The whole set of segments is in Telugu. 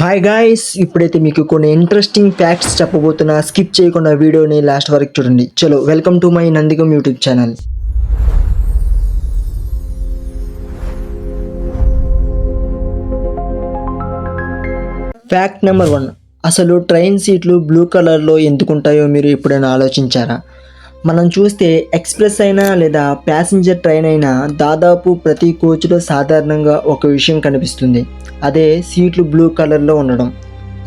హాయ్ గాయ్స్, ఇప్పుడైతే మీకు కొన్ని ఇంట్రెస్టింగ్ ఫ్యాక్ట్స్ చెప్పబోతున్నా. స్కిప్ చేయకుండా వీడియోని లాస్ట్ వరకు చూడండి. చలో, welcome to my Nandigam YouTube channel. Fact number 1. అసలు ట్రైన్ సీట్లు బ్లూ కలర్లో ఎందుకుంటాయో మీరు ఎప్పుడైనా ఆలోచించారా? మనం చూస్తే ఎక్స్ప్రెస్ అయినా లేదా ప్యాసింజర్ ట్రైన్ అయినా దాదాపు ప్రతి కోచ్లో సాధారణంగా ఒక విషయం కనిపిస్తుంది. అదే సీట్లు బ్లూ కలర్లో ఉండడం.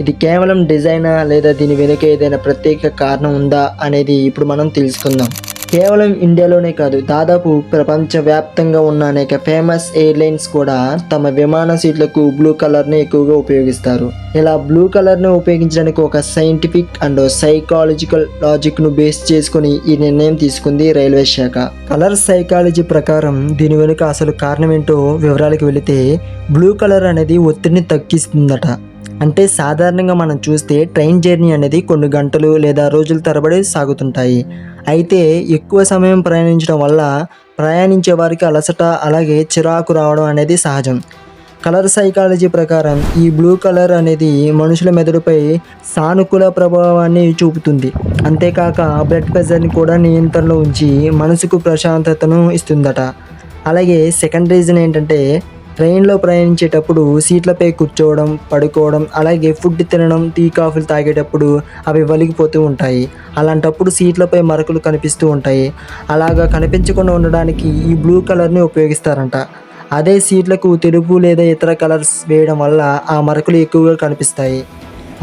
ఇది కేవలం డిజైనా లేదా దీని వెనుక ఏదైనా ప్రత్యేక కారణం ఉందా అనేది ఇప్పుడు మనం తెలుసుకుందాం. కేవలం ఇండియాలోనే కాదు, దాదాపు ప్రపంచవ్యాప్తంగా ఉన్న అనేక ఫేమస్ ఎయిర్లైన్స్ కూడా తమ విమాన సీట్లకు బ్లూ కలర్ని ఎక్కువగా ఉపయోగిస్తారు. ఇలా బ్లూ కలర్ని ఉపయోగించడానికి ఒక సైంటిఫిక్ అండ్ సైకాలజికల్ లాజిక్ను బేస్ చేసుకుని ఈ నిర్ణయం తీసుకుంది రైల్వే శాఖ. కలర్ సైకాలజీ ప్రకారం దీని వెనుక అసలు కారణం ఏంటో వివరాలకు వెళితే, బ్లూ కలర్ అనేది ఒత్తిడిని తగ్గిస్తుందట. అంటే సాధారణంగా మనం చూస్తే ట్రైన్ జర్నీ అనేది కొన్ని గంటలు లేదా రోజుల తరబడి సాగుతుంటాయి. అయితే ఎక్కువ సమయం ప్రయాణించడం వల్ల ప్రయాణించే వారికి అలసట అలాగే చిరాకు రావడం అనేది సహజం. కలర్ సైకాలజీ ప్రకారం ఈ బ్లూ కలర్ అనేది మనుషుల మెదడుపై సానుకూల ప్రభావాన్ని చూపుతుంది. అంతేకాక బ్లడ్ ప్రెషర్ని కూడా నియంత్రణలో ఉంచి మనసుకు ప్రశాంతతను ఇస్తుందట. అలాగే సెకండ్ రీజన్ ఏంటంటే, ట్రైన్లో ప్రయాణించేటప్పుడు సీట్లపై కూర్చోవడం, పడుకోవడం, అలాగే ఫుడ్ తినడం, టీ కాఫీలు తాగేటప్పుడు అవి వలిగిపోతూ ఉంటాయి. అలాంటప్పుడు సీట్లపై మరకలు కనిపిస్తూ ఉంటాయి. అలాగా కనిపించకుండా ఉండడానికి ఈ బ్లూ కలర్ని ఉపయోగిస్తారంట. అదే సీట్లకు తెలుపు లేదా ఇతర కలర్స్ వేయడం వల్ల ఆ మరకలు ఎక్కువగా కనిపిస్తాయి.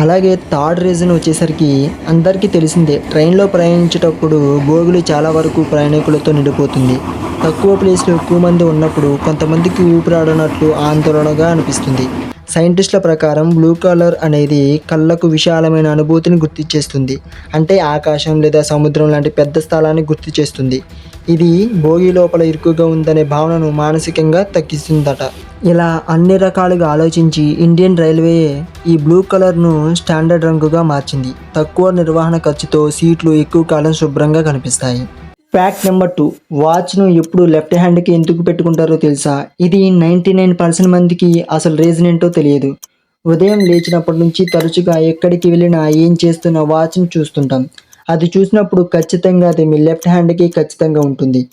అలాగే థర్డ్ రీజన్ వచ్చేసరికి అందరికీ తెలిసిందే, ట్రైన్లో ప్రయాణించేటప్పుడు బోగులు చాలా వరకు ప్రయాణికులతో నిండిపోతుంది. తక్కువ ప్లేస్లో ఎక్కువ మంది ఉన్నప్పుడు కొంతమందికి ఊపిరాడనట్లు ఆందోళనగా అనిపిస్తుంది. సైంటిస్టుల ప్రకారం బ్లూ కలర్ అనేది కళ్ళకు విశాలమైన అనుభూతిని గుర్తు చేస్తుంది. అంటే ఆకాశం లేదా సముద్రం లాంటి పెద్ద స్థలాన్ని గుర్తు చేస్తుంది. ఇది బోగి లోపల ఇరుకుగా ఉందనే భావనను మానసికంగా తగ్గిస్తుందట. ఇలా అన్ని రకాలుగా ఆలోచించి ఇండియన్ రైల్వే ఈ బ్లూ కలర్ను స్టాండర్డ్ రంగుగా మార్చింది. తక్కువ నిర్వహణ ఖర్చుతో సీట్లు ఎక్కువ కాలం శుభ్రంగా కనిపిస్తాయి. Fact number 2. వాచ్ను ఎప్పుడు లెఫ్ట్ హ్యాండ్కి ఎందుకు పెట్టుకుంటారో తెలుసా? ఇది 99% మందికి అసలు రీజన్ ఏంటో తెలియదు. ఉదయం లేచినప్పటి నుంచి తరచుగా ఎక్కడికి వెళ్ళినా ఏం చేస్తున్న వాచ్ను చూస్తుంటాం. అది చూసినప్పుడు ఖచ్చితంగా అది మీ లెఫ్ట్ హ్యాండ్కి ఖచ్చితంగా ఉంటుంది.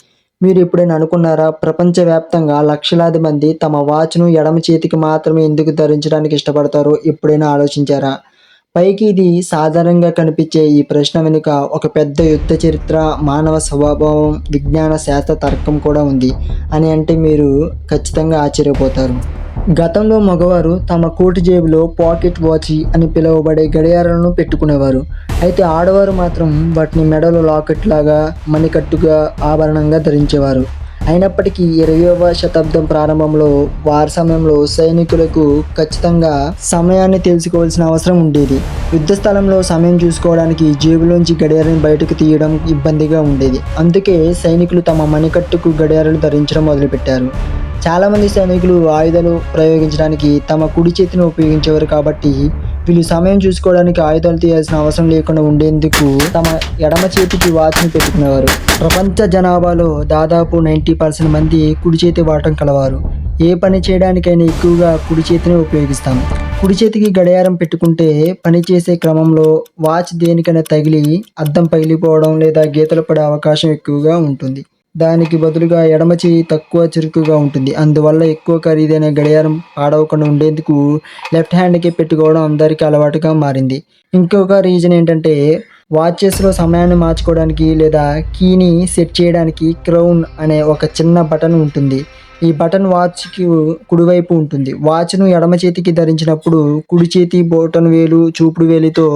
మీరు ఎప్పుడైనా అనుకున్నారా, ప్రపంచవ్యాప్తంగా లక్షలాది మంది తమ వాచ్ను ఎడమ చేతికి మాత్రమే ఎందుకు ధరించడానికి ఇష్టపడతారో ఎప్పుడైనా ఆలోచించారా? పైకి ఇది సాధారణంగా కనిపించే ఈ ప్రశ్న వెనుక ఒక పెద్ద యుద్ధ చరిత్ర, మానవ స్వభావం, విజ్ఞాన శాస్త్ర తర్కం కూడా ఉంది అని అంటే మీరు ఖచ్చితంగా ఆశ్చర్యపోతారు. గతంలో మగవారు తమ కోటు జేబులో పాకెట్ వాచ్ అని పిలువబడే గడియారాలను పెట్టుకునేవారు. అయితే ఆడవారు మాత్రం వాటిని మెడలో లాకెట్ లాగా, మణికట్టుగా, ఆభరణంగా ధరించేవారు. అయినప్పటికీ 20వ శతాబ్దం ప్రారంభంలో వారి సమయంలో సైనికులకు ఖచ్చితంగా సమయాన్ని తెలుసుకోవాల్సిన అవసరం ఉండేది. యుద్ధ స్థలంలో సమయం చూసుకోవడానికి జేబులోంచి గడియారాన్ని బయటకు తీయడం ఇబ్బందిగా ఉండేది. అందుకే సైనికులు తమ మణికట్టుకు గడియారాలు ధరించడం మొదలుపెట్టారు. చాలామంది సైనికులు ఆయుధాలు ప్రయోగించడానికి తమ కుడి చేతిని ఉపయోగించేవారు. కాబట్టి వీళ్ళు సమయం చూసుకోవడానికి ఆయుధాలు తీయాల్సిన అవసరం లేకుండా ఉండేందుకు తమ ఎడమ చేతికి వాచ్ని పెట్టుకునేవారు. ప్రపంచ జనాభాలో దాదాపు 90% మంది కుడి చేతి వాడటం కలవారు. ఏ పని చేయడానికైనా ఎక్కువగా కుడి చేతిని ఉపయోగిస్తాం. కుడి చేతికి గడియారం పెట్టుకుంటే పని చేసే క్రమంలో వాచ్ దేనికైనా తగిలి అద్దం పగిలిపోవడం లేదా గీతలు పడే అవకాశం ఎక్కువగా ఉంటుంది. దానికి బదులుగా ఎడమ చేయి తక్కువ చురుకుగా ఉంటుంది. అందువల్ల ఎక్కువ ఖరీదైన గడియారం పాడవకుండా ఉండేందుకు లెఫ్ట్ హ్యాండ్కే పెట్టుకోవడం అందరికీ అలవాటుగా మారింది. ఇంకొక రీజన్ ఏంటంటే, వాచెస్లో సమయాన్ని మార్చుకోవడానికి లేదా కీని సెట్ చేయడానికి క్రౌన్ అనే ఒక చిన్న బటన్ ఉంటుంది. ఈ బటన్ వాచ్కి కుడివైపు ఉంటుంది. వాచ్ను ఎడమ చేతికి ధరించినప్పుడు కుడి చేతి బొటన వేలు, చూపుడు వేలితో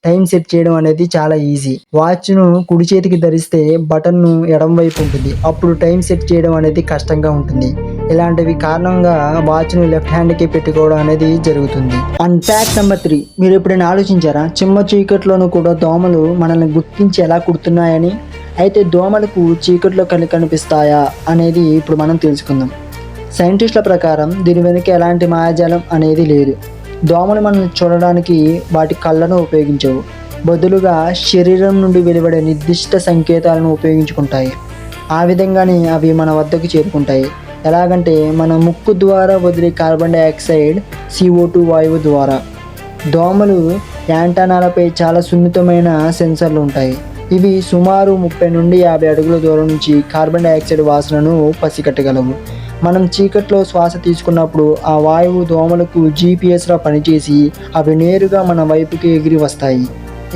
టైం సెట్ చేయడం అనేది చాలా ఈజీ. వాచ్ను కుడి చేతికి ధరిస్తే బటన్ను ఎడమ వైపు ఉంటుంది. అప్పుడు టైం సెట్ చేయడం అనేది కష్టంగా ఉంటుంది. ఇలాంటివి కారణంగా వాచ్ను లెఫ్ట్ హ్యాండ్కి పెట్టుకోవడం అనేది జరుగుతుంది. And fact number 3. మీరు ఎప్పుడైనా ఆలోచించారా, చిమ్మ చీకట్లోనూ కూడా దోమలు మనల్ని గుర్తించి ఎలా కుడుతున్నాయని? అయితే దోమలకు చీకట్లో కనిపిస్తాయా అనేది ఇప్పుడు మనం తెలుసుకుందాం. సైంటిస్టుల ప్రకారం దీని వెనుక ఎలాంటి మాయాజాలం అనేది లేదు. దోమలు మనల్ని చూడడానికి వాటి కళ్ళను ఉపయోగించవు. బదులుగా శరీరం నుండి వెలువడే నిర్దిష్ట సంకేతాలను ఉపయోగించుకుంటాయి. ఆ విధంగానే అవి మన వద్దకు చేరుకుంటాయి. ఎలాగంటే మన ముక్కు ద్వారా వదిలే కార్బన్ డైఆక్సైడ్, CO2 వాయువు ద్వారా. దోమలు యాంటనాలపై చాలా సున్నితమైన సెన్సర్లు ఉంటాయి. ఇవి సుమారు 30 నుండి 50 అడుగుల దూరం నుంచి కార్బన్ డయాక్సైడ్ వాసనను పసిగట్టగలవు. మనం చీకట్లో శ్వాస తీసుకున్నప్పుడు ఆ వాయువు దోమలకు జీపీఎస్లా పనిచేసి అవి నేరుగా మన వైపుకి ఎగిరి వస్తాయి.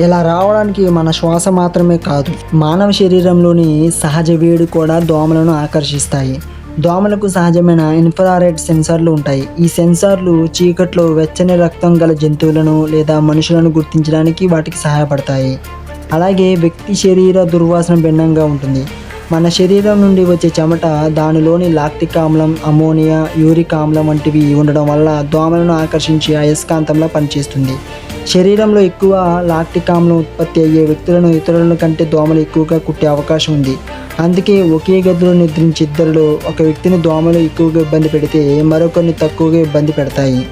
ఇలా రావడానికి మన శ్వాస మాత్రమే కాదు, మానవ శరీరంలోని సహజ వేడి కూడా దోమలను ఆకర్షిస్తాయి. దోమలకు సహజమైన ఇన్ఫ్రారెడ్ సెన్సార్లు ఉంటాయి. ఈ సెన్సార్లు చీకట్లో వెచ్చని రక్తం గల జంతువులను లేదా మనుషులను గుర్తించడానికి వాటికి సహాయపడతాయి. అలాగే వ్యక్తి శరీర దుర్వాసన భిన్నంగా ఉంటుంది. మన శరీరం నుండి వచ్చే చెమట దానిలోని లాక్టిక్ ఆమ్లం, అమోనియా, యూరిక్ ఆమ్లం వంటివి ఉండడం వల్ల దోమలను ఆకర్షించి అయస్కాంతంలా పనిచేస్తుంది. శరీరంలో ఎక్కువ లాక్టిక్ ఆమ్లం ఉత్పత్తి అయ్యే వ్యక్తులను ఇతరుల కంటే దోమలు ఎక్కువగా కుట్టే అవకాశం ఉంది. అందుకే ఒకే గదిలో నిద్రించే ఇద్దరిలో ఒక వ్యక్తిని దోమలు ఎక్కువగా ఇబ్బంది పెడితే మరొకరిని తక్కువగా ఇబ్బంది పెడతాయి.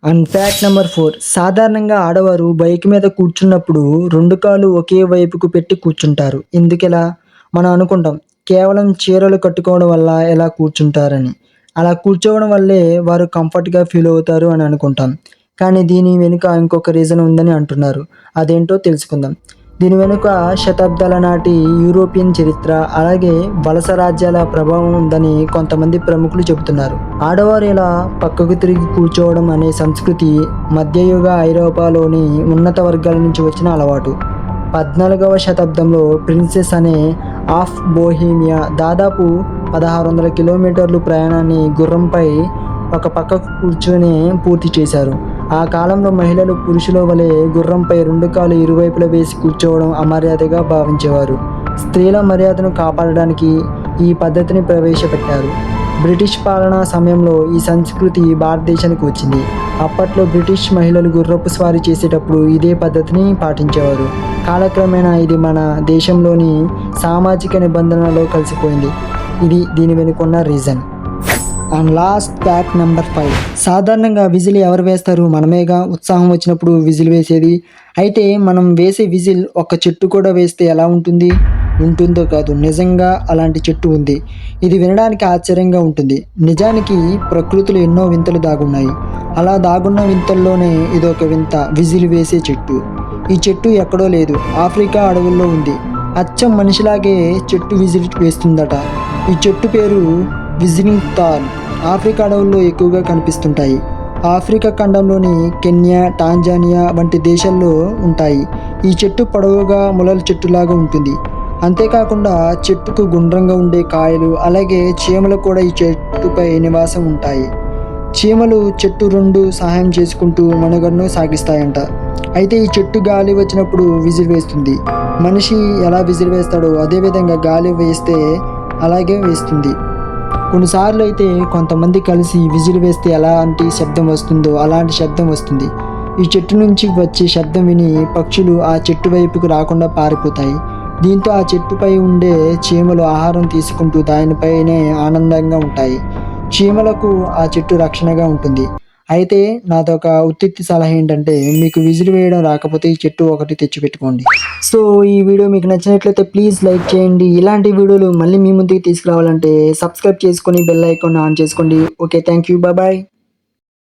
అండ్ ఫ్యాక్ట్ నెంబర్ 4, సాధారణంగా ఆడవారు బైక్ మీద కూర్చున్నప్పుడు 2 కాళ్ళు ఒకే వైపుకు పెట్టి కూర్చుంటారు. ఎందుకెలా? మనం అనుకుంటాం కేవలం చీరలు కట్టుకోవడం వల్ల ఎలా కూర్చుంటారని. అలా కూర్చోవడం వల్లే వారు కంఫర్ట్గా ఫీల్ అవుతారు అని అనుకుంటాం. కానీ దీని వెనుక ఇంకొక రీజన్ ఉందని అంటున్నారు. అదేంటో తెలుసుకుందాం. దీని వెనుక శతాబ్దాల నాటి యూరోపియన్ చరిత్ర, అలాగే వలస రాజ్యాల ప్రభావం ఉందని కొంతమంది ప్రముఖులు చెబుతున్నారు. ఆడవారు ఇలా పక్కకు తిరిగి కూర్చోవడం అనే సంస్కృతి మధ్యయుగ ఐరోపాలోని ఉన్నత వర్గాల నుంచి వచ్చిన అలవాటు. 14వ శతాబ్దంలో ప్రిన్సెస్ అనే ఆఫ్ బోహీమియా దాదాపు 1600 కిలోమీటర్లు ప్రయాణాన్ని గుర్రంపై ఒక పక్కకు కూర్చొని పూర్తి చేశారు. ఆ కాలంలో మహిళలు పురుషుల వలె గుర్రంపై 2 కాళ్ళు ఇరువైపులా వేసి కూర్చోవడం అమర్యాదగా భావించేవారు. స్త్రీల మర్యాదను కాపాడడానికి ఈ పద్ధతిని ప్రవేశపెట్టారు. బ్రిటిష్ పాలనా సమయంలో ఈ సంస్కృతి భారతదేశానికి వచ్చింది. అప్పట్లో బ్రిటిష్ మహిళలు గుర్రపు స్వారీ చేసేటప్పుడు ఇదే పద్ధతిని పాటించేవారు. కాలక్రమేణా ఇది మన దేశంలోని సామాజిక నిబంధనలో కలిసిపోయింది. ఇది దీని వెనుకున్న reason. And last fact number 5, సాధారణంగా విజిల్ ఎవరు వేస్తారు? మనమేగా. ఉత్సాహం వచ్చినప్పుడు విజిల్ వేసేది. అయితే మనం వేసే విజిల్ ఒక చెట్టు కూడా వేస్తే ఎలా ఉంటుంది? ఉంటుందో కాదు, నిజంగా అలాంటి చెట్టు ఉంది. ఇది వినడానికి ఆశ్చర్యంగా ఉంటుంది. నిజానికి ప్రకృతిలో ఎన్నో వింతలు దాగున్నాయి. అలా దాగున్న వింతల్లోనే ఇదొక వింత, విజిల్ వేసే చెట్టు. ఈ చెట్టు ఎక్కడో లేదు, ఆఫ్రికా అడవుల్లో ఉంది. అచ్చం మనిషిలాగే చెట్టు విజిల్ వేస్తుందట. ఈ చెట్టు పేరు విజిలింగ్ థార్న్. ఆఫ్రికా అడవుల్లో ఎక్కువగా కనిపిస్తుంటాయి. ఆఫ్రికా ఖండంలోని కెన్యా, టాంజానియా వంటి దేశాల్లో ఉంటాయి. ఈ చెట్టు పొడవుగా ములల చెట్టులాగా ఉంటుంది. అంతేకాకుండా చెట్టుకు గుండ్రంగా ఉండే కాయలు, అలాగే చీమలు కూడా ఈ చెట్టుపై నివాసం ఉంటాయి. చీమలు చెట్టు 2 సహాయం చేసుకుంటూ మనుగడను సాగిస్తాయంట. అయితే ఈ చెట్టు గాలి వచ్చినప్పుడు విజిల్ వేస్తుంది. మనిషి ఎలా విజిల్ వేస్తాడో అదేవిధంగా గాలి వేస్తే అలాగే వేస్తుంది. కొన్నిసార్లు అయితే కొంతమంది కలిసి విజిల్ వేస్తే ఎలాంటి శబ్దం వస్తుందో అలాంటి శబ్దం వస్తుంది. ఈ చెట్టు నుంచి వచ్చే శబ్దం విని పక్షులు ఆ చెట్టు వైపుకు రాకుండా పారిపోతాయి. దీంతో ఆ చెట్టుపై ఉండే చీమలు ఆహారం తీసుకుంటూ దానిపైనే ఆనందంగా ఉంటాయి. చీమలకు ఆ చెట్టు రక్షణగా ఉంటుంది. అయితే నాదొక ఉత్తిత్తి సలహా ఏంటంటే, మీకు విజిల్ వేయడం రాకపోతే ఈ చెట్టు ఒకటి తెచ్చిపెట్టుకోండి. సో ఈ వీడియో మీకు నచ్చినట్లయితే ప్లీజ్ లైక్ చేయండి. ఇలాంటి వీడియోలు మళ్ళీ మీ ముందుకు తీసుకురావాలంటే సబ్స్క్రైబ్ చేసుకొని బెల్ ఐకాన్ ఆన్ చేసుకోండి. Okay, thank you, bye.